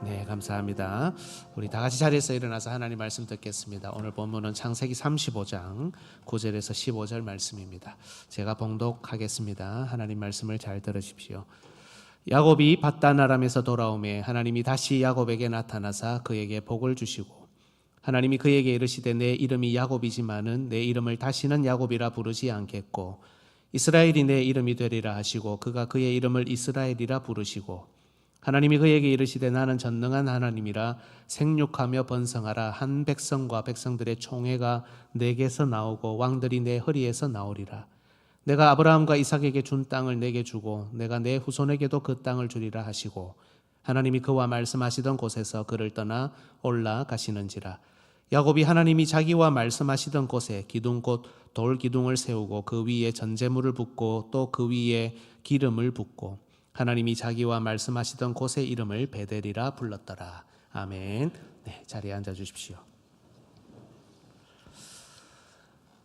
네, 감사합니다. 우리 다 같이 자리에서 일어나서 하나님 말씀 듣겠습니다. 오늘 본문은 창세기 35장 9절에서 15절 말씀입니다. 제가 봉독하겠습니다. 하나님 말씀을 잘 들으십시오. 야곱이 밧단 아람에서 돌아오매 하나님이 다시 야곱에게 나타나사 그에게 복을 주시고 하나님이 그에게 이르시되 내 이름이 야곱이지만은 내 이름을 다시는 야곱이라 부르지 않겠고 이스라엘이 내 이름이 되리라 하시고 그가 그의 이름을 이스라엘이라 부르시고 하나님이 그에게 이르시되 나는 전능한 하나님이라 생육하며 번성하라. 한 백성과 백성들의 총회가 내게서 나오고 왕들이 내 허리에서 나오리라. 내가 아브라함과 이삭에게 준 땅을 내게 주고 내가 내 후손에게도 그 땅을 주리라 하시고 하나님이 그와 말씀하시던 곳에서 그를 떠나 올라가시는지라. 야곱이 하나님이 자기와 말씀하시던 곳에 기둥 곧 돌 기둥을 세우고 그 위에 전제물을 붓고 또 그 위에 기름을 붓고 하나님이 자기와 말씀하시던 곳의 이름을 베델이라 불렀더라. 아멘. 네, 자리에 앉아 주십시오.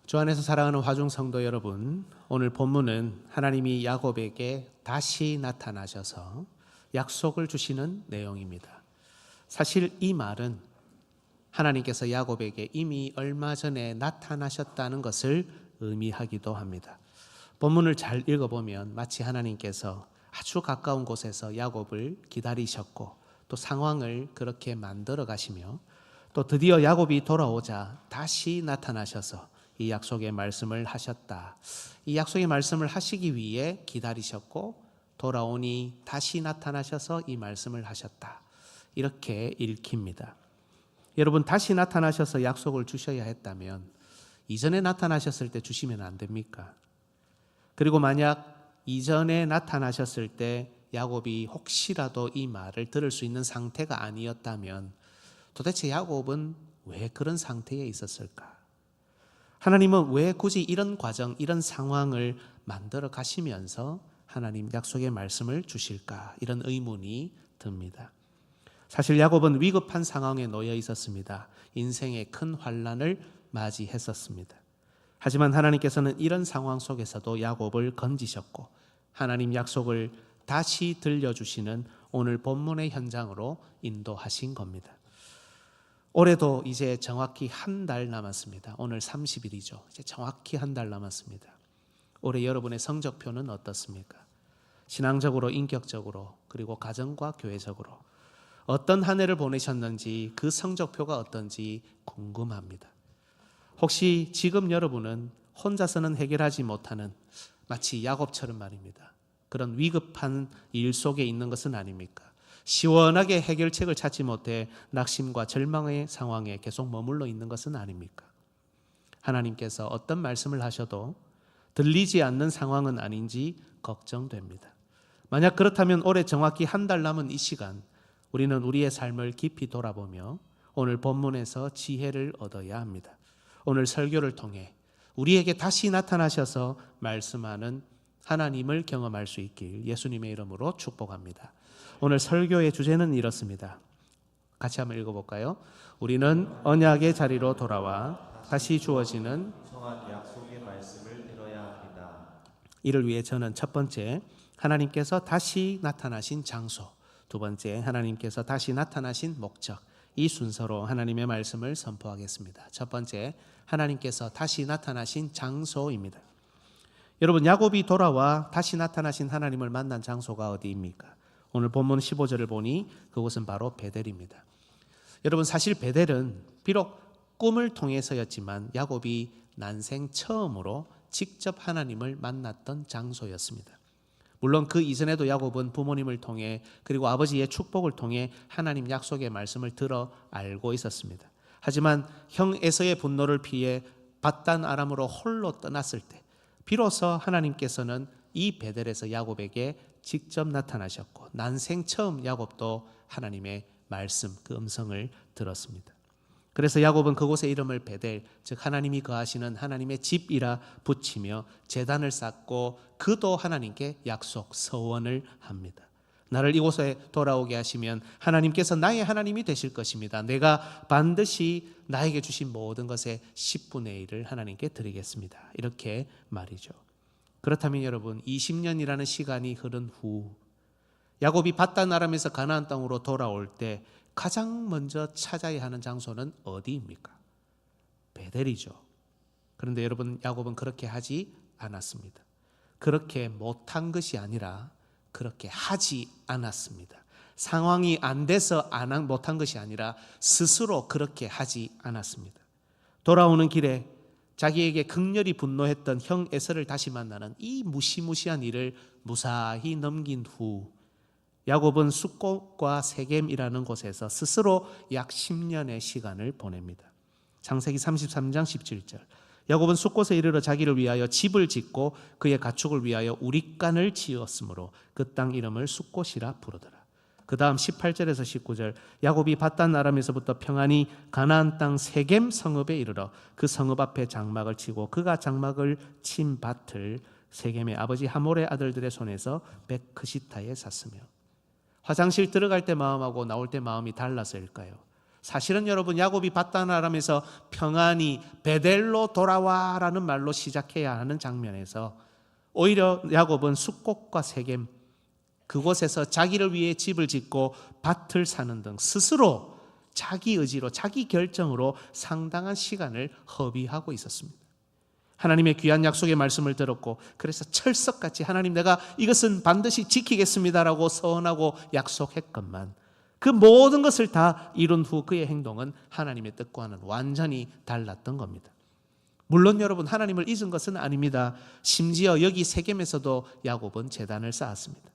주 안에서 사랑하는 화중 성도 여러분, 오늘 본문은 하나님이 야곱에게 다시 나타나셔서 약속을 주시는 내용입니다. 사실 이 말은 하나님께서 야곱에게 이미 얼마 전에 나타나셨다는 것을 의미하기도 합니다. 본문을 잘 읽어보면 마치 하나님께서 아주 가까운 곳에서 야곱을 기다리셨고 또 상황을 그렇게 만들어 가시며 또 드디어 야곱이 돌아오자 다시 나타나셔서 이 약속의 말씀을 하셨다. 이 약속의 말씀을 하시기 위해 기다리셨고 돌아오니 다시 나타나셔서 이 말씀을 하셨다. 이렇게 읽힙니다. 여러분, 다시 나타나셔서 약속을 주셔야 했다면 이전에 나타나셨을 때 주시면 안 됩니까? 그리고 만약 이전에 나타나셨을 때 야곱이 혹시라도 이 말을 들을 수 있는 상태가 아니었다면 도대체 야곱은 왜 그런 상태에 있었을까? 하나님은 왜 굳이 이런 과정, 이런 상황을 만들어 가시면서 하나님 약속의 말씀을 주실까? 이런 의문이 듭니다. 사실 야곱은 위급한 상황에 놓여 있었습니다. 인생의 큰 환난을 맞이했었습니다. 하지만 하나님께서는 이런 상황 속에서도 야곱을 건지셨고 하나님 약속을 다시 들려주시는 오늘 본문의 현장으로 인도하신 겁니다. 올해도 이제 정확히 한 달 남았습니다. 오늘 30일이죠. 이제 정확히 한 달 남았습니다. 올해 여러분의 성적표는 어떻습니까? 신앙적으로, 인격적으로, 그리고 가정과 교회적으로 어떤 한 해를 보내셨는지 그 성적표가 어떤지 궁금합니다. 혹시 지금 여러분은 혼자서는 해결하지 못하는 마치 야곱처럼 말입니다. 그런 위급한 일 속에 있는 것은 아닙니까? 시원하게 해결책을 찾지 못해 낙심과 절망의 상황에 계속 머물러 있는 것은 아닙니까? 하나님께서 어떤 말씀을 하셔도 들리지 않는 상황은 아닌지 걱정됩니다. 만약 그렇다면 올해 정확히 한 달 남은 이 시간 우리는 우리의 삶을 깊이 돌아보며 오늘 본문에서 지혜를 얻어야 합니다. 오늘 설교를 통해 우리에게 다시 나타나셔서 말씀하는 하나님을 경험할 수 있길 예수님의 이름으로 축복합니다. 오늘 설교의 주제는 이렇습니다. 같이 한번 읽어볼까요? 우리는 언약의 자리로 돌아와 다시 주어지는 성한 약속의 말씀을 들어야 합니다. 이를 위해 저는 첫 번째, 하나님께서 다시 나타나신 장소, 두 번째, 하나님께서 다시 나타나신 목적, 이 순서로 하나님의 말씀을 선포하겠습니다. 첫 번째, 하나님께서 다시 나타나신 장소입니다. 여러분, 야곱이 돌아와 다시 나타나신 하나님을 만난 장소가 어디입니까? 오늘 본문 15절을 보니 그곳은 바로 베델입니다. 여러분, 사실 베델은 비록 꿈을 통해서였지만 야곱이 난생 처음으로 직접 하나님을 만났던 장소였습니다. 물론 그 이전에도 야곱은 부모님을 통해 그리고 아버지의 축복을 통해 하나님 약속의 말씀을 들어 알고 있었습니다. 하지만 형 에서의 분노를 피해 밧단 아람으로 홀로 떠났을 때 비로소 하나님께서는 이 베델에서 야곱에게 직접 나타나셨고 난생 처음 야곱도 하나님의 말씀, 그 음성을 들었습니다. 그래서 야곱은 그곳의 이름을 베델, 즉 하나님이 거하시는 하나님의 집이라 붙이며 제단을 쌓고 그도 하나님께 약속, 서원을 합니다. 나를 이곳에 돌아오게 하시면 하나님께서 나의 하나님이 되실 것입니다. 내가 반드시 나에게 주신 모든 것의 10분의 1을 하나님께 드리겠습니다. 이렇게 말이죠. 그렇다면 여러분, 20년이라는 시간이 흐른 후 야곱이 밧단 아람에서 가나안 땅으로 돌아올 때 가장 먼저 찾아야 하는 장소는 어디입니까? 베델이죠. 그런데 여러분, 야곱은 그렇게 하지 않았습니다. 그렇게 못한 것이 아니라 그렇게 하지 않았습니다. 상황이 안 돼서 못한 것이 아니라 스스로 그렇게 하지 않았습니다. 돌아오는 길에 자기에게 극렬히 분노했던 형 에서를 다시 만나는 이 무시무시한 일을 무사히 넘긴 후 야곱은 숫곳과 세겜이라는 곳에서 스스로 약 10년의 시간을 보냅니다. 창세기 33장 17절. 야곱은 숫곳에 이르러 자기를 위하여 집을 짓고 그의 가축을 위하여 우릿간을 지었으므로 그 땅 이름을 숫곳이라 부르더라. 그 다음 18절에서 19절. 야곱이 밧단 아람에서부터 평안히 가나안 땅 세겜 성읍에 이르러 그 성읍 앞에 장막을 치고 그가 장막을 친 밭을 세겜의 아버지 하몰의 아들들의 손에서 백크시타에 샀으며. 화장실 들어갈 때 마음하고 나올 때 마음이 달라서일까요? 사실은 여러분, 야곱이 밧단 아람에서 평안히 베델로 돌아와라는 말로 시작해야 하는 장면에서 오히려 야곱은 숫곳과 세겜, 그곳에서 자기를 위해 집을 짓고 밭을 사는 등 스스로 자기 의지로, 자기 결정으로 상당한 시간을 허비하고 있었습니다. 하나님의 귀한 약속의 말씀을 들었고, 그래서 철석같이 하나님, 내가 이것은 반드시 지키겠습니다라고 서원하고 약속했건만 그 모든 것을 다 이룬 후 그의 행동은 하나님의 뜻과는 완전히 달랐던 겁니다. 물론 여러분, 하나님을 잊은 것은 아닙니다. 심지어 여기 세겜에서도 야곱은 제단을 쌓았습니다.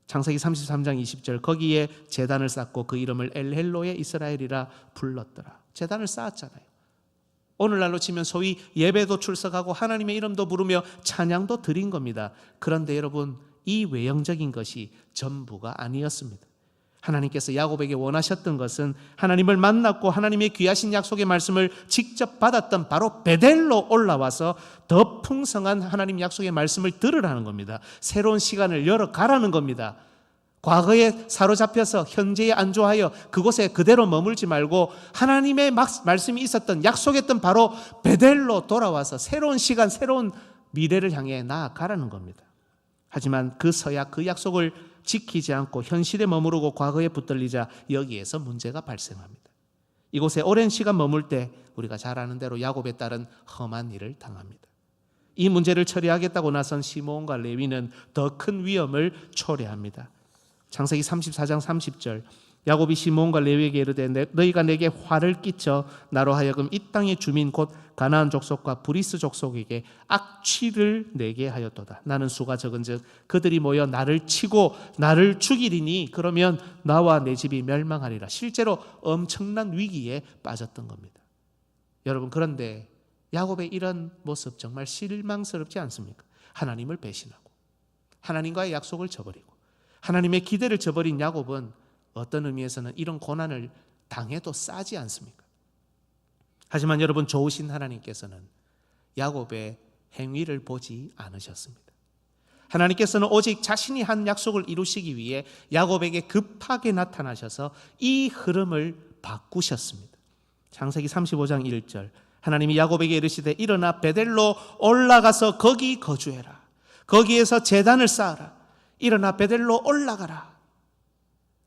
창세기 33장 20절. 거기에 제단을 쌓고 그 이름을 엘헬로의 이스라엘이라 불렀더라. 제단을 쌓았잖아요. 오늘날로 치면 소위 예배도 출석하고 하나님의 이름도 부르며 찬양도 드린 겁니다. 그런데 여러분, 이 외형적인 것이 전부가 아니었습니다. 하나님께서 야곱에게 원하셨던 것은 하나님을 만났고 하나님의 귀하신 약속의 말씀을 직접 받았던 바로 베델로 올라와서 더 풍성한 하나님 약속의 말씀을 들으라는 겁니다. 새로운 시간을 열어가라는 겁니다. 과거에 사로잡혀서 현재에 안주하여 그곳에 그대로 머물지 말고 하나님의 말씀이 있었던, 약속했던 바로 베델로 돌아와서 새로운 시간, 새로운 미래를 향해 나아가라는 겁니다. 하지만 그 서약, 그 약속을 지키지 않고 현실에 머무르고 과거에 붙들리자 여기에서 문제가 발생합니다. 이곳에 오랜 시간 머물 때 우리가 잘 아는 대로 야곱의 딸은 험한 일을 당합니다. 이 문제를 처리하겠다고 나선 시므온과 레위는 더 큰 위험을 초래합니다. 창세기 34장 30절. 야곱이 시므온과 레위에게 이르되 너희가 내게 화를 끼쳐 나로 하여금 이 땅의 주민 곧 가나안 족속과 브리스 족속에게 악취를 내게 하였도다. 나는 수가 적은즉 그들이 모여 나를 치고 나를 죽이리니 그러면 나와 내 집이 멸망하리라. 실제로 엄청난 위기에 빠졌던 겁니다. 여러분, 그런데 야곱의 이런 모습 정말 실망스럽지 않습니까? 하나님을 배신하고 하나님과의 약속을 저버리고 하나님의 기대를 저버린 야곱은 어떤 의미에서는 이런 고난을 당해도 싸지 않습니까? 하지만 여러분, 좋으신 하나님께서는 야곱의 행위를 보지 않으셨습니다. 하나님께서는 오직 자신이 한 약속을 이루시기 위해 야곱에게 급하게 나타나셔서 이 흐름을 바꾸셨습니다. 창세기 35장 1절. 하나님이 야곱에게 이르시되 일어나 베델로 올라가서 거기 거주해라. 거기에서 제단을 쌓아라. 일어나 베델로 올라가라.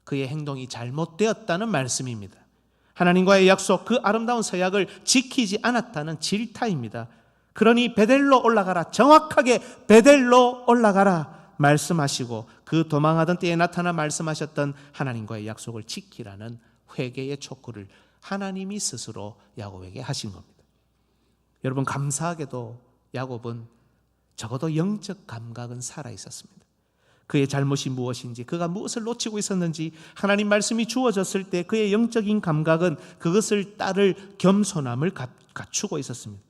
그의 행동이 잘못되었다는 말씀입니다. 하나님과의 약속, 그 아름다운 서약을 지키지 않았다는 질타입니다. 그러니 베델로 올라가라, 정확하게 베델로 올라가라 말씀하시고 그 도망하던 때에 나타나 말씀하셨던 하나님과의 약속을 지키라는 회개의 촉구를 하나님이 스스로 야곱에게 하신 겁니다. 여러분, 감사하게도 야곱은 적어도 영적 감각은 살아 있었습니다. 그의 잘못이 무엇인지, 그가 무엇을 놓치고 있었는지 하나님 말씀이 주어졌을 때 그의 영적인 감각은 그것을 따를 겸손함을 갖추고 있었습니다.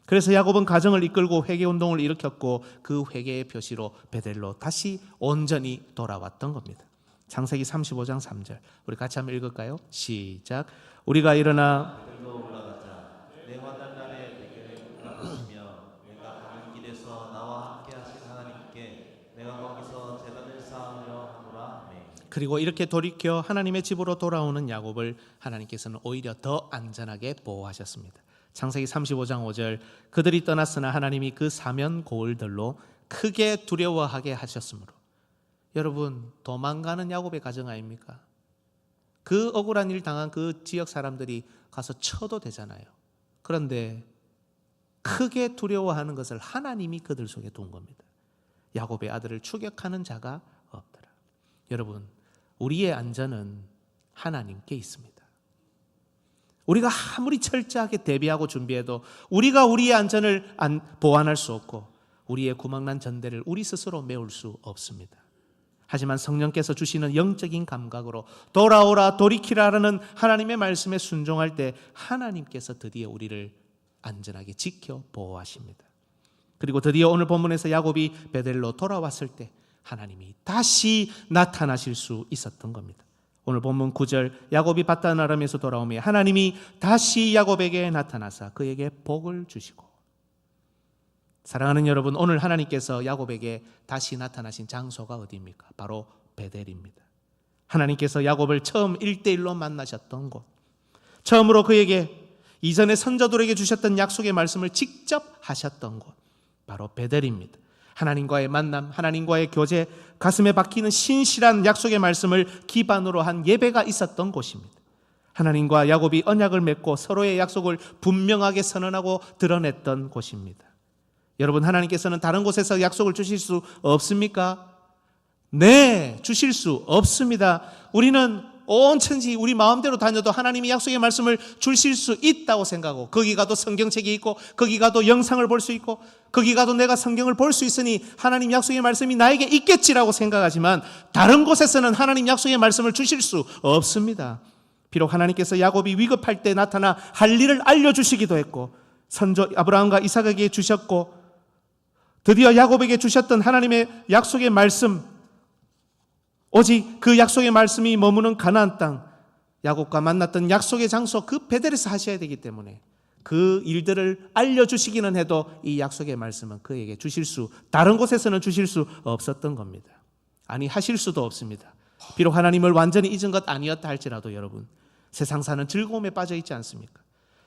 그래서 야곱은 가정을 이끌고 회개운동을 일으켰고 그 회개의 표시로 베델로 다시 온전히 돌아왔던 겁니다. 창세기 35장 3절. 우리 같이 한번 읽을까요? 시작. 우리가 일어나 베델로 올라가자. 내 환난 날에 베델에 올라가시며 내가 가는 길에서 나와 함께 하신 하나님께 내가 거기서 제단을 쌓으려 하노라. 아멘. 그리고 이렇게 돌이켜 하나님의 집으로 돌아오는 야곱을 하나님께서는 오히려 더 안전하게 보호하셨습니다. 창세기 35장 5절. 그들이 떠났으나 하나님이 그 사면 고을들로 크게 두려워하게 하셨으므로 여러분, 도망가는 야곱의 가정 아닙니까? 그 억울한 일 당한 그 지역 사람들이 가서 쳐도 되잖아요. 그런데 크게 두려워하는 것을 하나님이 그들 속에 둔 겁니다. 야곱의 아들을 추격하는 자가 없더라. 여러분, 우리의 안전은 하나님께 있습니다. 우리가 아무리 철저하게 대비하고 준비해도 우리가 우리의 안전을 보완할 수 없고 우리의 구멍난 전대를 우리 스스로 메울 수 없습니다. 하지만 성령께서 주시는 영적인 감각으로 돌아오라 돌이키라라는 하나님의 말씀에 순종할 때 하나님께서 드디어 우리를 안전하게 지켜 보호하십니다. 그리고 드디어 오늘 본문에서 야곱이 베델로 돌아왔을 때 하나님이 다시 나타나실 수 있었던 겁니다. 오늘 본문 9절, 야곱이 밧단 아람에서 돌아오며 하나님이 다시 야곱에게 나타나사 그에게 복을 주시고. 사랑하는 여러분, 오늘 하나님께서 야곱에게 다시 나타나신 장소가 어디입니까? 바로 베델입니다. 하나님께서 야곱을 처음 1대1로 만나셨던 곳, 처음으로 그에게 이전에 선조들에게 주셨던 약속의 말씀을 직접 하셨던 곳, 바로 베델입니다. 하나님과의 만남, 하나님과의 교제, 가슴에 박히는 신실한 약속의 말씀을 기반으로 한 예배가 있었던 곳입니다. 하나님과 야곱이 언약을 맺고 서로의 약속을 분명하게 선언하고 드러냈던 곳입니다. 여러분, 하나님께서는 다른 곳에서 약속을 주실 수 없습니까? 네, 주실 수 없습니다. 우리는 온 천지 우리 마음대로 다녀도 하나님이 약속의 말씀을 주실 수 있다고 생각하고, 거기 가도 성경책이 있고 거기 가도 영상을 볼 수 있고 거기 가도 내가 성경을 볼 수 있으니 하나님 약속의 말씀이 나에게 있겠지라고 생각하지만 다른 곳에서는 하나님 약속의 말씀을 주실 수 없습니다. 비록 하나님께서 야곱이 위급할 때 나타나 할 일을 알려주시기도 했고 선조 아브라함과 이삭에게 주셨고 드디어 야곱에게 주셨던 하나님의 약속의 말씀, 오직 그 약속의 말씀이 머무는 가나안 땅, 야곱과 만났던 약속의 장소 그 베델에서 하셔야 되기 때문에 그 일들을 알려주시기는 해도 이 약속의 말씀은 그에게 다른 곳에서는 주실 수 없었던 겁니다. 아니, 하실 수도 없습니다. 비록 하나님을 완전히 잊은 것 아니었다 할지라도 여러분, 세상 사는 즐거움에 빠져 있지 않습니까?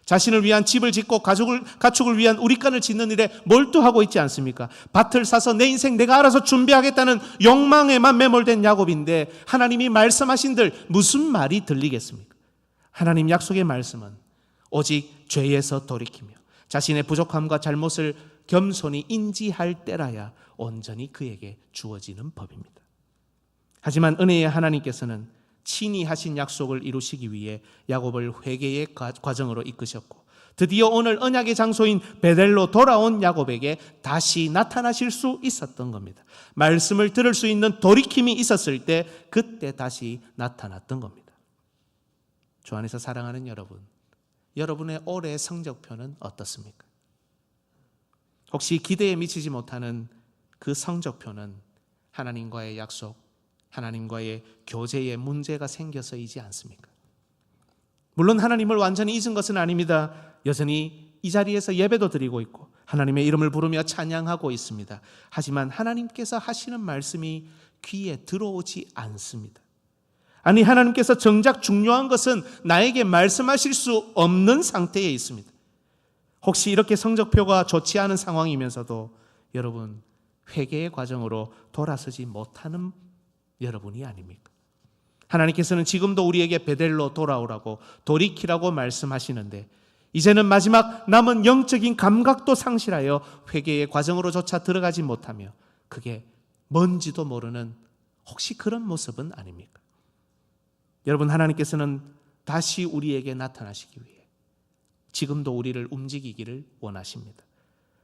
자신을 위한 집을 짓고 가축을 위한 우리간을 짓는 일에 몰두하고 있지 않습니까? 밭을 사서 내 인생 내가 알아서 준비하겠다는 욕망에만 매몰된 야곱인데 하나님이 말씀하신들 무슨 말이 들리겠습니까? 하나님 약속의 말씀은 오직 죄에서 돌이키며 자신의 부족함과 잘못을 겸손히 인지할 때라야 온전히 그에게 주어지는 법입니다. 하지만 은혜의 하나님께서는 친히 하신 약속을 이루시기 위해 야곱을 회개의 과정으로 이끄셨고 드디어 오늘 언약의 장소인 베델로 돌아온 야곱에게 다시 나타나실 수 있었던 겁니다. 말씀을 들을 수 있는 돌이킴이 있었을 때 그때 다시 나타났던 겁니다. 주 안에서 사랑하는 여러분, 여러분의 올해의 성적표는 어떻습니까? 혹시 기대에 미치지 못하는 그 성적표는 하나님과의 약속, 하나님과의 교제에 문제가 생겨서이지 않습니까? 물론 하나님을 완전히 잊은 것은 아닙니다. 여전히 이 자리에서 예배도 드리고 있고 하나님의 이름을 부르며 찬양하고 있습니다. 하지만 하나님께서 하시는 말씀이 귀에 들어오지 않습니다. 아니, 하나님께서 정작 중요한 것은 나에게 말씀하실 수 없는 상태에 있습니다. 혹시 이렇게 성적표가 좋지 않은 상황이면서도 여러분, 회개의 과정으로 돌아서지 못하는 여러분이 아닙니까? 하나님께서는 지금도 우리에게 베델로 돌아오라고 돌이키라고 말씀하시는데 이제는 마지막 남은 영적인 감각도 상실하여 회개의 과정으로조차 들어가지 못하며 그게 뭔지도 모르는 혹시 그런 모습은 아닙니까? 여러분, 하나님께서는 다시 우리에게 나타나시기 위해 지금도 우리를 움직이기를 원하십니다.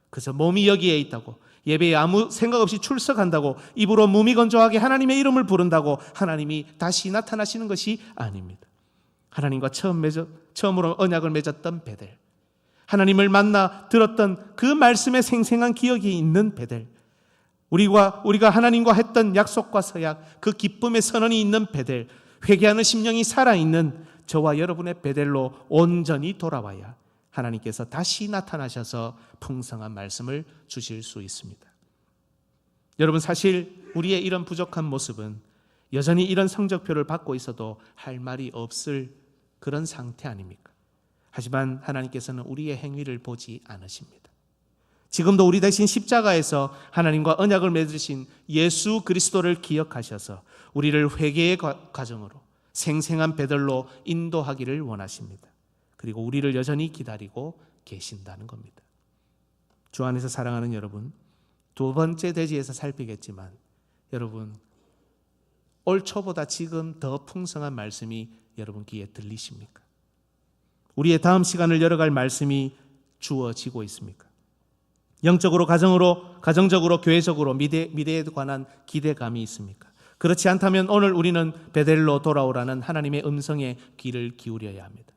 그래서 몸이 여기에 있다고, 예배에 아무 생각 없이 출석한다고, 입으로 무미건조하게 하나님의 이름을 부른다고 하나님이 다시 나타나시는 것이 아닙니다. 하나님과 처음으로 언약을 맺었던 베델, 하나님을 만나 들었던 그 말씀의 생생한 기억이 있는 베델, 우리가 하나님과 했던 약속과 서약, 그 기쁨의 선언이 있는 베델, 회개하는 심령이 살아있는 저와 여러분의 베델로 온전히 돌아와야 하나님께서 다시 나타나셔서 풍성한 말씀을 주실 수 있습니다. 여러분, 사실 우리의 이런 부족한 모습은 여전히 이런 성적표를 받고 있어도 할 말이 없을 그런 상태 아닙니까? 하지만 하나님께서는 우리의 행위를 보지 않으십니다. 지금도 우리 대신 십자가에서 하나님과 언약을 맺으신 예수 그리스도를 기억하셔서 우리를 회개의 과정으로 생생한 베들로 인도하기를 원하십니다. 그리고 우리를 여전히 기다리고 계신다는 겁니다. 주 안에서 사랑하는 여러분, 두 번째 대지에서 살피겠지만 여러분, 올 초보다 지금 더 풍성한 말씀이 여러분 귀에 들리십니까? 우리의 다음 시간을 열어갈 말씀이 주어지고 있습니까? 영적으로, 가정적으로, 교회적으로 미래에 관한 기대감이 있습니까? 그렇지 않다면 오늘 우리는 베델로 돌아오라는 하나님의 음성에 귀를 기울여야 합니다.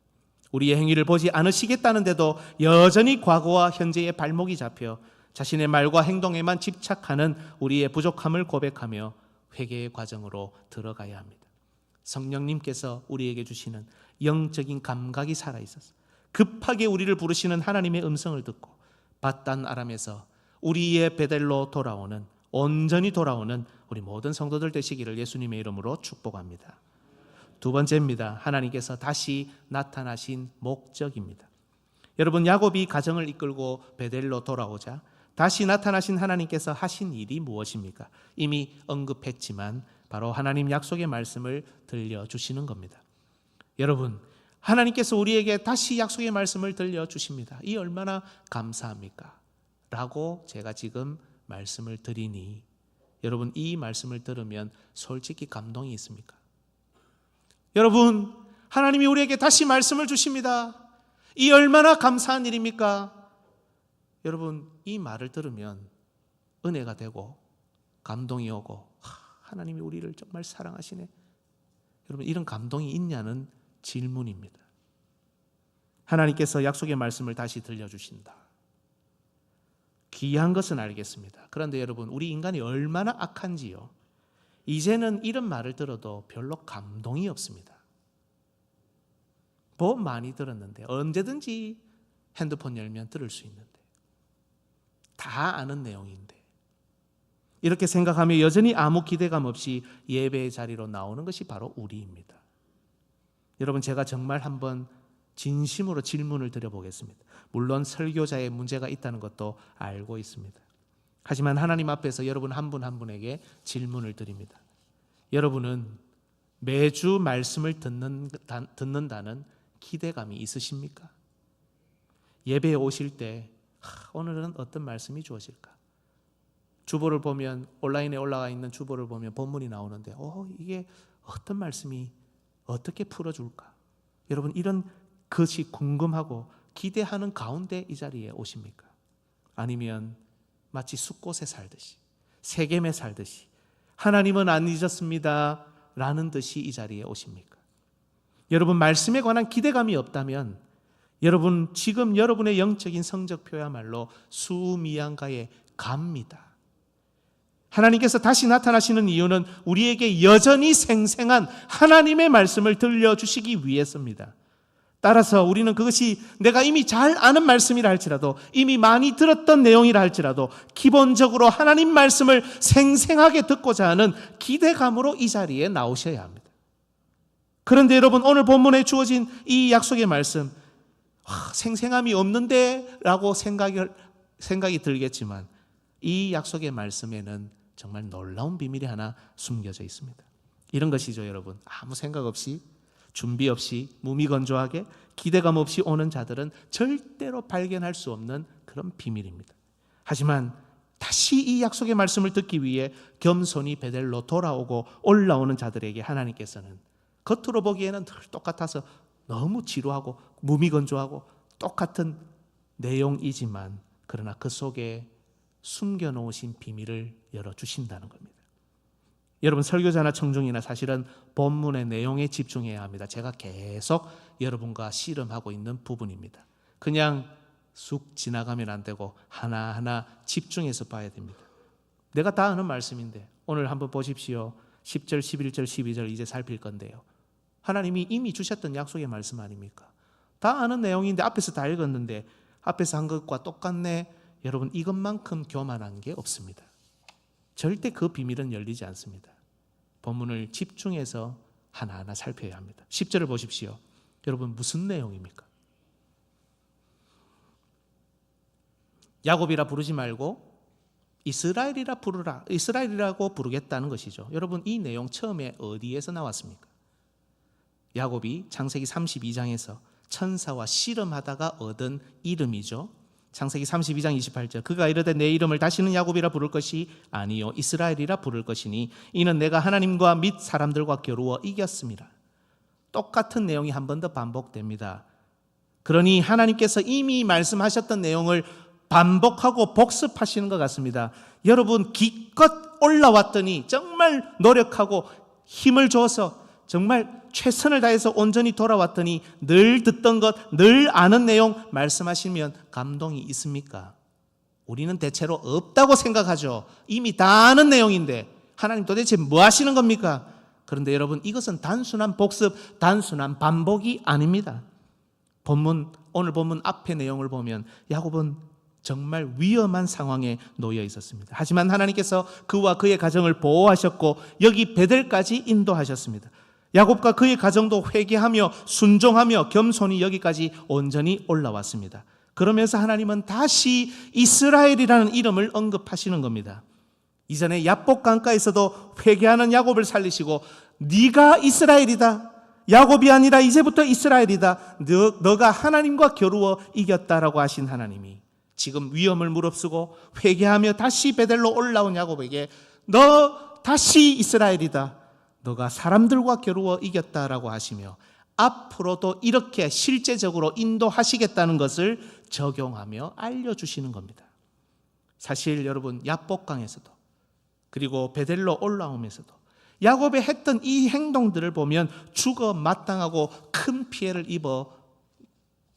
우리의 행위를 보지 않으시겠다는데도 여전히 과거와 현재의 발목이 잡혀 자신의 말과 행동에만 집착하는 우리의 부족함을 고백하며 회개의 과정으로 들어가야 합니다. 성령님께서 우리에게 주시는 영적인 감각이 살아있어서 급하게 우리를 부르시는 하나님의 음성을 듣고 밧단 아람에서 우리의 베델로 돌아오는, 온전히 돌아오는 우리 모든 성도들 되시기를 예수님의 이름으로 축복합니다. 두 번째입니다. 하나님께서 다시 나타나신 목적입니다. 여러분, 야곱이 가정을 이끌고 베델로 돌아오자 다시 나타나신 하나님께서 하신 일이 무엇입니까? 이미 언급했지만 바로 하나님 약속의 말씀을 들려주시는 겁니다. 여러분, 하나님께서 우리에게 다시 약속의 말씀을 들려주십니다. 이 얼마나 감사합니까? 라고 제가 지금 말씀을 드리니 여러분, 이 말씀을 들으면 솔직히 감동이 있습니까? 여러분, 하나님이 우리에게 다시 말씀을 주십니다. 이 얼마나 감사한 일입니까? 여러분, 이 말을 들으면 은혜가 되고 감동이 오고 하나님이 우리를 정말 사랑하시네. 여러분, 이런 감동이 있냐는 질문입니다. 하나님께서 약속의 말씀을 다시 들려주신다. 귀한 것은 알겠습니다. 그런데 여러분, 우리 인간이 얼마나 악한지요. 이제는 이런 말을 들어도 별로 감동이 없습니다. 뭐 많이 들었는데 언제든지 핸드폰 열면 들을 수 있는데 다 아는 내용인데 이렇게 생각하며 여전히 아무 기대감 없이 예배의 자리로 나오는 것이 바로 우리입니다. 여러분, 제가 정말 한번 진심으로 질문을 드려보겠습니다. 물론 설교자의 문제가 있다는 것도 알고 있습니다. 하지만 하나님 앞에서 여러분 한 분 한 분에게 질문을 드립니다. 여러분은 매주 말씀을 듣는다는 기대감이 있으십니까? 예배에 오실 때 오늘은 어떤 말씀이 주어질까? 주보를 보면, 온라인에 올라가 있는 주보를 보면 본문이 나오는데 이게 어떤 말씀이 어떻게 풀어줄까? 여러분, 이런 것이 궁금하고 기대하는 가운데 이 자리에 오십니까? 아니면 마치 숲곳에 살듯이, 세겜에 살듯이 하나님은 안 잊었습니다 라는 듯이 이 자리에 오십니까? 여러분, 말씀에 관한 기대감이 없다면 여러분, 지금 여러분의 영적인 성적표야말로 수미양가에 갑니다. 하나님께서 다시 나타나시는 이유는 우리에게 여전히 생생한 하나님의 말씀을 들려주시기 위해서입니다. 따라서 우리는 그것이 내가 이미 잘 아는 말씀이라 할지라도, 이미 많이 들었던 내용이라 할지라도 기본적으로 하나님 말씀을 생생하게 듣고자 하는 기대감으로 이 자리에 나오셔야 합니다. 그런데 여러분, 오늘 본문에 주어진 이 약속의 말씀, 생생함이 없는데 라고 생각이 들겠지만 이 약속의 말씀에는 정말 놀라운 비밀이 하나 숨겨져 있습니다. 이런 것이죠, 여러분. 아무 생각 없이, 준비 없이, 무미건조하게, 기대감 없이 오는 자들은 절대로 발견할 수 없는 그런 비밀입니다. 하지만 다시 이 약속의 말씀을 듣기 위해 겸손히 베델로 돌아오고 올라오는 자들에게 하나님께서는 겉으로 보기에는 늘 똑같아서 너무 지루하고 무미건조하고 똑같은 내용이지만 그러나 그 속에 숨겨놓으신 비밀을 열어주신다는 겁니다. 여러분, 설교자나 청중이나 사실은 본문의 내용에 집중해야 합니다. 제가 계속 여러분과 씨름하고 있는 부분입니다. 그냥 쑥 지나가면 안 되고 하나하나 집중해서 봐야 됩니다. 내가 다 아는 말씀인데 오늘 한번 보십시오. 10절, 11절, 12절 이제 살필 건데요. 하나님이 이미 주셨던 약속의 말씀 아닙니까? 다 아는 내용인데 앞에서 다 읽었는데 앞에서 한 것과 똑같네. 여러분, 이것만큼 교만한 게 없습니다. 절대 그 비밀은 열리지 않습니다. 본문을 집중해서 하나하나 살펴야 합니다. 10절을 보십시오. 여러분, 무슨 내용입니까? 야곱이라 부르지 말고 이스라엘이라 부르라. 이스라엘이라고 부르겠다는 것이죠. 여러분, 이 내용 처음에 어디에서 나왔습니까? 야곱이 창세기 32장에서 천사와 씨름하다가 얻은 이름이죠. 창세기 32장 28절, 그가 이르되 내 이름을 다시는 야곱이라 부를 것이 아니요 이스라엘이라 부를 것이니 이는 내가 하나님과 및 사람들과 겨루어 이겼습니다. 똑같은 내용이 한 번 더 반복됩니다. 그러니 하나님께서 이미 말씀하셨던 내용을 반복하고 복습하시는 것 같습니다. 여러분, 기껏 올라왔더니 정말 노력하고 힘을 줘서 정말 최선을 다해서 온전히 돌아왔더니 늘 듣던 것, 늘 아는 내용 말씀하시면 감동이 있습니까? 우리는 대체로 없다고 생각하죠. 이미 다 아는 내용인데 하나님 도대체 뭐 하시는 겁니까? 그런데 여러분, 이것은 단순한 복습, 단순한 반복이 아닙니다. 오늘 본문 앞의 내용을 보면 야곱은 정말 위험한 상황에 놓여 있었습니다. 하지만 하나님께서 그와 그의 가정을 보호하셨고 여기 베델까지 인도하셨습니다. 야곱과 그의 가정도 회개하며 순종하며 겸손히 여기까지 온전히 올라왔습니다. 그러면서 하나님은 다시 이스라엘이라는 이름을 언급하시는 겁니다. 이전에 야복 강가에서도 회개하는 야곱을 살리시고 네가 이스라엘이다, 야곱이 아니라 이제부터 이스라엘이다, 너가 하나님과 겨루어 이겼다라고 하신 하나님이 지금 위험을 무릅쓰고 회개하며 다시 베델로 올라온 야곱에게 너 다시 이스라엘이다, 너가 사람들과 겨루어 이겼다라고 하시며 앞으로도 이렇게 실제적으로 인도하시겠다는 것을 적용하며 알려주시는 겁니다. 사실 여러분, 야복강에서도 그리고 베델로 올라오면서도 야곱이 했던 이 행동들을 보면 죽어 마땅하고 큰 피해를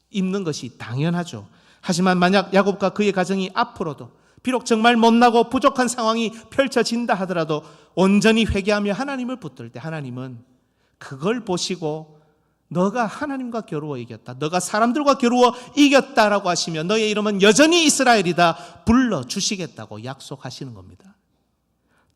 입는 것이 당연하죠. 하지만 만약 야곱과 그의 가정이 앞으로도 비록 정말 못나고 부족한 상황이 펼쳐진다 하더라도 온전히 회개하며 하나님을 붙들 때 하나님은 그걸 보시고 너가 하나님과 겨루어 이겼다, 너가 사람들과 겨루어 이겼다라고 하시며 너의 이름은 여전히 이스라엘이다 불러주시겠다고 약속하시는 겁니다.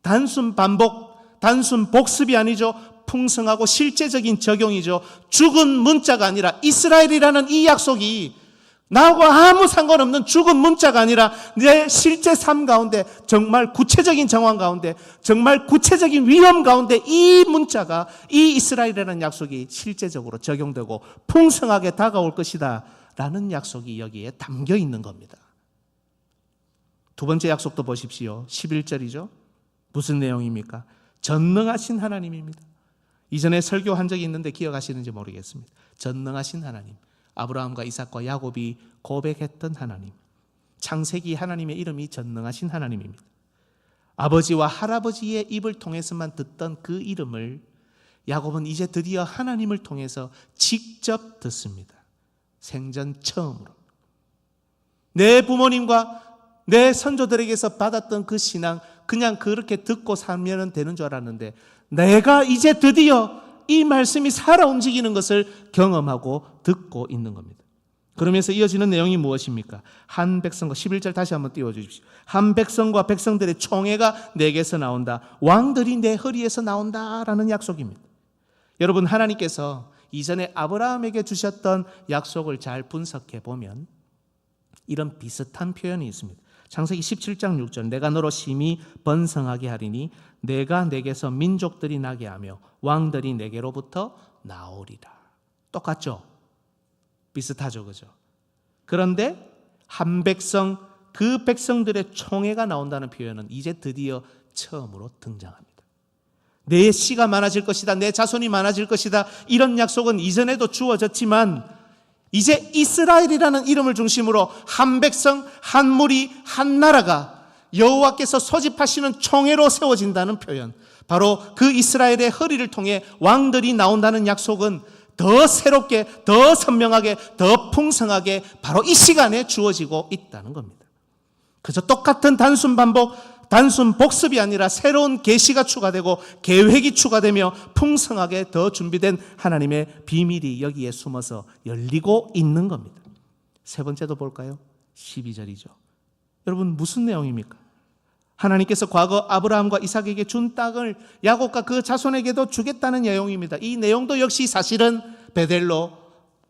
단순 반복, 단순 복습이 아니죠. 풍성하고 실제적인 적용이죠. 죽은 문자가 아니라 이스라엘이라는 이 약속이 나하고 아무 상관없는 죽은 문자가 아니라 내 실제 삶 가운데 정말 구체적인 정황 가운데 정말 구체적인 위험 가운데 이 문자가, 이 이스라엘이라는 약속이 실제적으로 적용되고 풍성하게 다가올 것이다 라는 약속이 여기에 담겨 있는 겁니다. 두 번째 약속도 보십시오. 11절이죠. 무슨 내용입니까? 전능하신 하나님입니다. 이전에 설교한 적이 있는데 기억하시는지 모르겠습니다. 전능하신 하나님, 아브라함과 이삭과 야곱이 고백했던 하나님, 창세기 하나님의 이름이 전능하신 하나님입니다. 아버지와 할아버지의 입을 통해서만 듣던 그 이름을 야곱은 이제 드디어 하나님을 통해서 직접 듣습니다. 생전 처음으로. 내 부모님과 내 선조들에게서 받았던 그 신앙 그냥 그렇게 듣고 살면 되는 줄 알았는데 내가 이제 드디어 이 말씀이 살아 움직이는 것을 경험하고 듣고 있는 겁니다. 그러면서 이어지는 내용이 무엇입니까? 한 백성과 11절 다시 한번 띄워주십시오. 한 백성과 백성들의 총회가 내게서 나온다, 왕들이 내 허리에서 나온다라는 약속입니다. 여러분, 하나님께서 이전에 아브라함에게 주셨던 약속을 잘 분석해 보면 이런 비슷한 표현이 있습니다. 창세기 17장 6절, 내가 너로 심히 번성하게 하리니 내가 내게서 민족들이 나게 하며 왕들이 내게로부터 나오리라. 똑같죠? 비슷하죠, 그죠? 그런데 한 백성, 그 백성들의 총회가 나온다는 표현은 이제 드디어 처음으로 등장합니다. 내 씨가 많아질 것이다, 내 자손이 많아질 것이다, 이런 약속은 이전에도 주어졌지만 이제 이스라엘이라는 이름을 중심으로 한 백성, 한 무리, 한 나라가 여호와께서 소집하시는 총회로 세워진다는 표현, 바로 그 이스라엘의 허리를 통해 왕들이 나온다는 약속은 더 새롭게, 더 선명하게, 더 풍성하게 바로 이 시간에 주어지고 있다는 겁니다. 그저 똑같은 단순 반복, 단순 복습이 아니라 새로운 계시가 추가되고 계획이 추가되며 풍성하게 더 준비된 하나님의 비밀이 여기에 숨어서 열리고 있는 겁니다. 세 번째도 볼까요? 12절이죠. 여러분, 무슨 내용입니까? 하나님께서 과거 아브라함과 이삭에게 준 땅을 야곱과 그 자손에게도 주겠다는 내용입니다. 이 내용도 역시 사실은 베델로,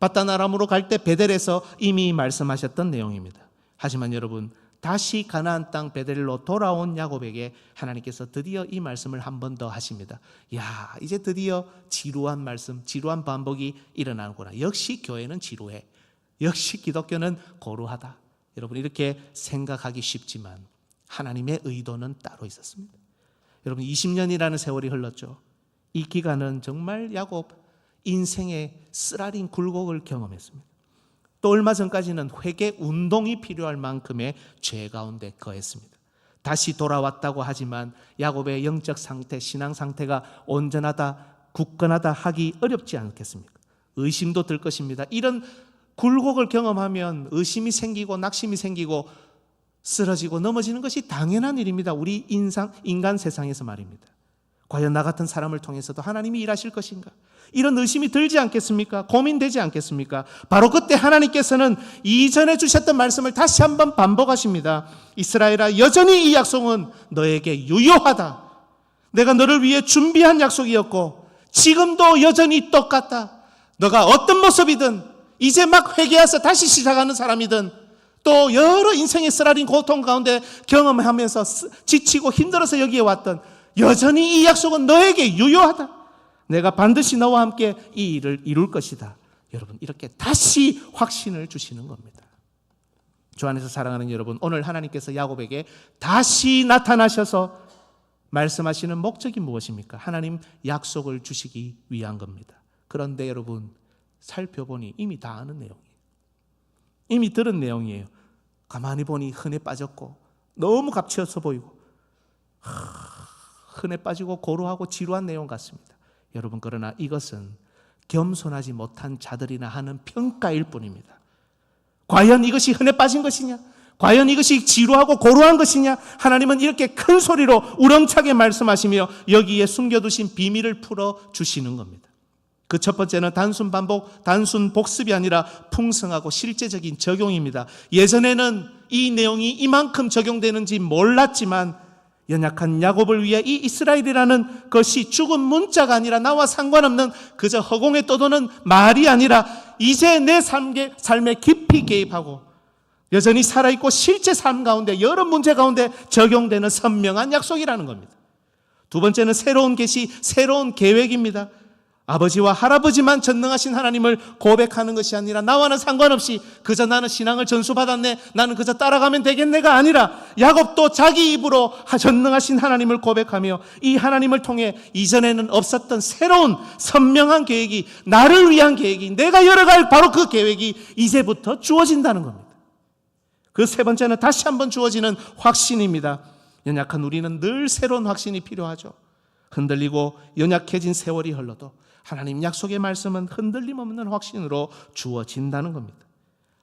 바단 아람으로 갈 때 베델에서 이미 말씀하셨던 내용입니다. 하지만 여러분, 다시 가나안 땅 베델로 돌아온 야곱에게 하나님께서 드디어 이 말씀을 한 번 더 하십니다. 야, 이제 드디어 지루한 말씀, 지루한 반복이 일어나는구나. 역시 교회는 지루해. 역시 기독교는 고루하다. 여러분, 이렇게 생각하기 쉽지만 하나님의 의도는 따로 있었습니다. 여러분, 20년이라는 세월이 흘렀죠. 이 기간은 정말 야곱 인생의 쓰라린 굴곡을 경험했습니다. 또 얼마 전까지는 회개 운동이 필요할 만큼의 죄 가운데 거했습니다. 다시 돌아왔다고 하지만 야곱의 영적 상태, 신앙 상태가 온전하다, 굳건하다 하기 어렵지 않겠습니까? 의심도 들 것입니다. 이런 굴곡을 경험하면 의심이 생기고 낙심이 생기고 쓰러지고 넘어지는 것이 당연한 일입니다. 우리 인간 세상에서 말입니다. 과연 나 같은 사람을 통해서도 하나님이 일하실 것인가? 이런 의심이 들지 않겠습니까? 고민되지 않겠습니까? 바로 그때 하나님께서는 이전에 주셨던 말씀을 다시 한번 반복하십니다. 이스라엘아, 여전히 이 약속은 너에게 유효하다. 내가 너를 위해 준비한 약속이었고 지금도 여전히 똑같다. 너가 어떤 모습이든 이제 막 회개해서 다시 시작하는 사람이든 또 여러 인생의 쓰라린 고통 가운데 경험하면서 지치고 힘들어서 여기에 왔던 여전히 이 약속은 너에게 유효하다. 내가 반드시 너와 함께 이 일을 이룰 것이다. 여러분, 이렇게 다시 확신을 주시는 겁니다. 주 안에서 사랑하는 여러분, 오늘 하나님께서 야곱에게 다시 나타나셔서 말씀하시는 목적이 무엇입니까? 하나님 약속을 주시기 위한 겁니다. 그런데 여러분, 살펴보니 이미 다 아는 내용이에요. 이미 들은 내용이에요. 가만히 보니 흔해 빠졌고 너무 값지어서 보이고 흔해 빠지고 고루하고 지루한 내용 같습니다. 여러분, 그러나 이것은 겸손하지 못한 자들이나 하는 평가일 뿐입니다. 과연 이것이 흔해 빠진 것이냐? 과연 이것이 지루하고 고루한 것이냐? 하나님은 이렇게 큰 소리로 우렁차게 말씀하시며 여기에 숨겨두신 비밀을 풀어주시는 겁니다. 그 첫 번째는 단순 반복, 단순 복습이 아니라 풍성하고 실제적인 적용입니다. 예전에는 이 내용이 이만큼 적용되는지 몰랐지만 연약한 야곱을 위해 이 이스라엘이라는 것이 죽은 문자가 아니라 나와 상관없는 그저 허공에 떠도는 말이 아니라 이제 내 삶에 깊이 개입하고 여전히 살아있고 실제 삶 가운데 여러 문제 가운데 적용되는 선명한 약속이라는 겁니다. 두 번째는 새로운 계시, 새로운 계획입니다. 아버지와 할아버지만 전능하신 하나님을 고백하는 것이 아니라 나와는 상관없이 그저 나는 신앙을 전수받았네, 나는 그저 따라가면 되겠네가 아니라 야곱도 자기 입으로 전능하신 하나님을 고백하며 이 하나님을 통해 이전에는 없었던 새로운 선명한 계획이, 나를 위한 계획이, 내가 열어갈 바로 그 계획이 이제부터 주어진다는 겁니다. 그 세 번째는 다시 한번 주어지는 확신입니다. 연약한 우리는 늘 새로운 확신이 필요하죠. 흔들리고 연약해진 세월이 흘러도 하나님 약속의 말씀은 흔들림 없는 확신으로 주어진다는 겁니다.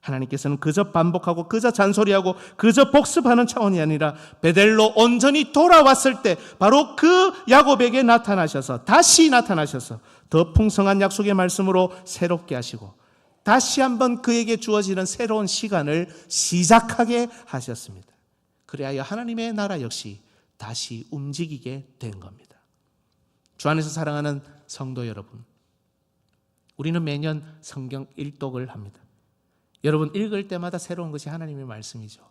하나님께서는 그저 반복하고 그저 잔소리하고 그저 복습하는 차원이 아니라 베델로 온전히 돌아왔을 때 바로 그 야곱에게 나타나셔서 다시 나타나셔서 더 풍성한 약속의 말씀으로 새롭게 하시고 다시 한번 그에게 주어지는 새로운 시간을 시작하게 하셨습니다. 그리하여 하나님의 나라 역시 다시 움직이게 된 겁니다. 주 안에서 사랑하는 성도 여러분, 우리는 매년 성경 일독을 합니다. 여러분, 읽을 때마다 새로운 것이 하나님의 말씀이죠.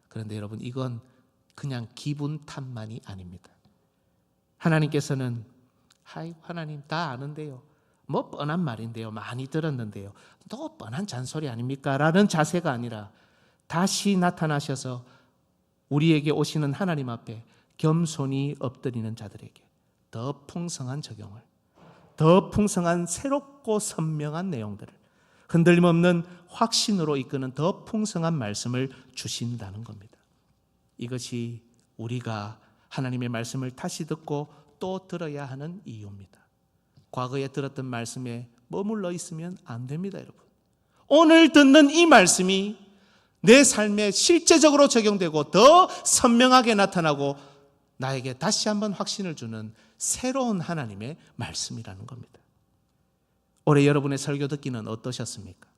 그런데 여러분, 이건 그냥 기분 탓만이 아닙니다. 하나님께서는 아이고 하나님 다 아는데요, 뭐 뻔한 말인데요, 많이 들었는데요, 또 뻔한 잔소리 아닙니까? 라는 자세가 아니라 다시 나타나셔서 우리에게 오시는 하나님 앞에 겸손히 엎드리는 자들에게 더 풍성한 적용을, 더 풍성한 새롭고 선명한 내용들을, 흔들림 없는 확신으로 이끄는 더 풍성한 말씀을 주신다는 겁니다. 이것이 우리가 하나님의 말씀을 다시 듣고 또 들어야 하는 이유입니다. 과거에 들었던 말씀에 머물러 있으면 안 됩니다, 여러분. 오늘 듣는 이 말씀이 내 삶에 실제적으로 적용되고 더 선명하게 나타나고 나에게 다시 한번 확신을 주는 새로운 하나님의 말씀이라는 겁니다. 올해 여러분의 설교 듣기는 어떠셨습니까?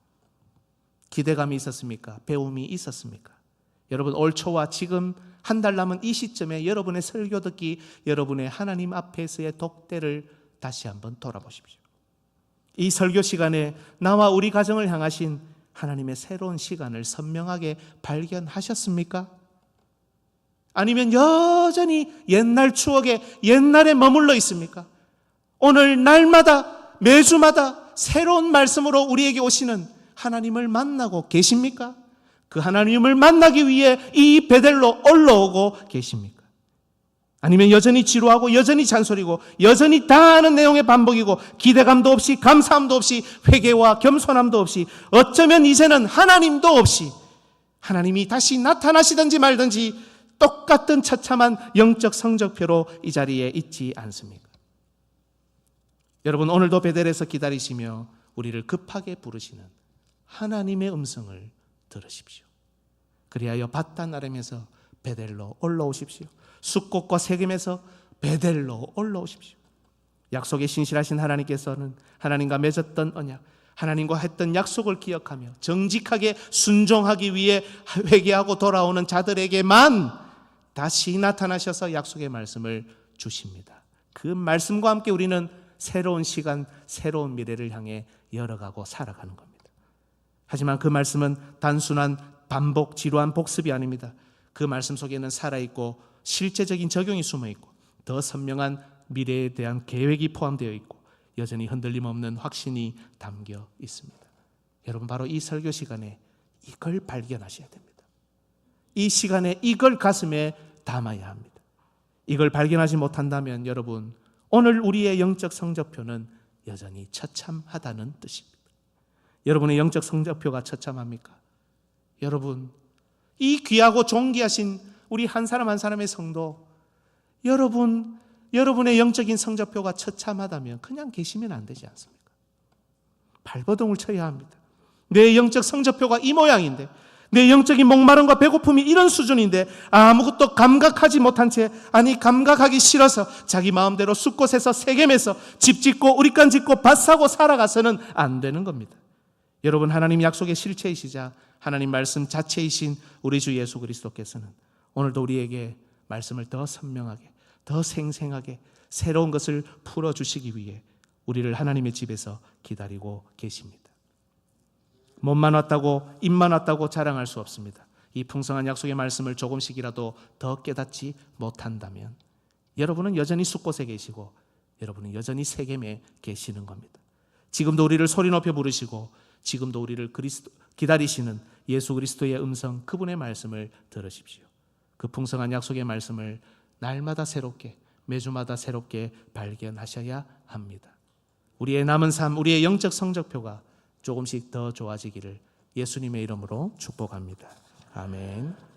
기대감이 있었습니까? 배움이 있었습니까? 여러분, 올 초와 지금 한 달 남은 이 시점에 여러분의 설교 듣기, 여러분의 하나님 앞에서의 독대를 다시 한번 돌아보십시오. 이 설교 시간에 나와 우리 가정을 향하신 하나님의 새로운 시간을 선명하게 발견하셨습니까? 아니면 여전히 옛날 추억에 옛날에 머물러 있습니까? 오늘 날마다 매주마다 새로운 말씀으로 우리에게 오시는 하나님을 만나고 계십니까? 그 하나님을 만나기 위해 이 베델로 올라오고 계십니까? 아니면 여전히 지루하고 여전히 잔소리고 여전히 다 아는 내용의 반복이고 기대감도 없이 감사함도 없이 회개와 겸손함도 없이 어쩌면 이제는 하나님도 없이 하나님이 다시 나타나시든지 말든지 똑같은 처참한 영적 성적표로 이 자리에 있지 않습니까? 여러분, 오늘도 베델에서 기다리시며 우리를 급하게 부르시는 하나님의 음성을 들으십시오. 그리하여 바단 아람에서 베델로 올라오십시오. 숫곳과 세겜에서 베델로 올라오십시오. 약속에 신실하신 하나님께서는 하나님과 맺었던 언약, 하나님과 했던 약속을 기억하며 정직하게 순종하기 위해 회개하고 돌아오는 자들에게만 다시 나타나셔서 약속의 말씀을 주십니다. 그 말씀과 함께 우리는 새로운 시간, 새로운 미래를 향해 열어가고 살아가는 겁니다. 하지만 그 말씀은 단순한 반복, 지루한 복습이 아닙니다. 그 말씀 속에는 살아있고 실제적인 적용이 숨어있고 더 선명한 미래에 대한 계획이 포함되어 있고 여전히 흔들림 없는 확신이 담겨 있습니다. 여러분, 바로 이 설교 시간에 이걸 발견하셔야 됩니다. 이 시간에 이걸 가슴에 담아야 합니다. 이걸 발견하지 못한다면 여러분, 오늘 우리의 영적 성적표는 여전히 처참하다는 뜻입니다. 여러분의 영적 성적표가 처참합니까? 여러분, 이 귀하고 존귀하신 우리 한 사람 한 사람의 성도, 여러분의 영적인 성적표가 처참하다면 그냥 계시면 안 되지 않습니까? 발버둥을 쳐야 합니다. 내 영적 성적표가 이 모양인데, 내 영적인 목마름과 배고픔이 이런 수준인데 아무것도 감각하지 못한 채, 아니 감각하기 싫어서 자기 마음대로 숫곳에서 세겜에서 집 짓고 우리간 짓고 밭 사고 살아가서는 안 되는 겁니다. 여러분, 하나님 약속의 실체이시자 하나님 말씀 자체이신 우리 주 예수 그리스도께서는 오늘도 우리에게 말씀을 더 선명하게, 더 생생하게 새로운 것을 풀어주시기 위해 우리를 하나님의 집에서 기다리고 계십니다. 몸만 왔다고, 입만 왔다고 자랑할 수 없습니다. 이 풍성한 약속의 말씀을 조금씩이라도 더 깨닫지 못한다면 여러분은 여전히 숫곳에 계시고 여러분은 여전히 세겜에 계시는 겁니다. 지금도 우리를 소리 높여 부르시고 지금도 우리를 기다리시는 예수 그리스도의 음성, 그분의 말씀을 들으십시오. 그 풍성한 약속의 말씀을 날마다 새롭게, 매주마다 새롭게 발견하셔야 합니다. 우리의 남은 삶, 우리의 영적 성적표가 조금씩 더 좋아지기를 예수님의 이름으로 축복합니다. 아멘.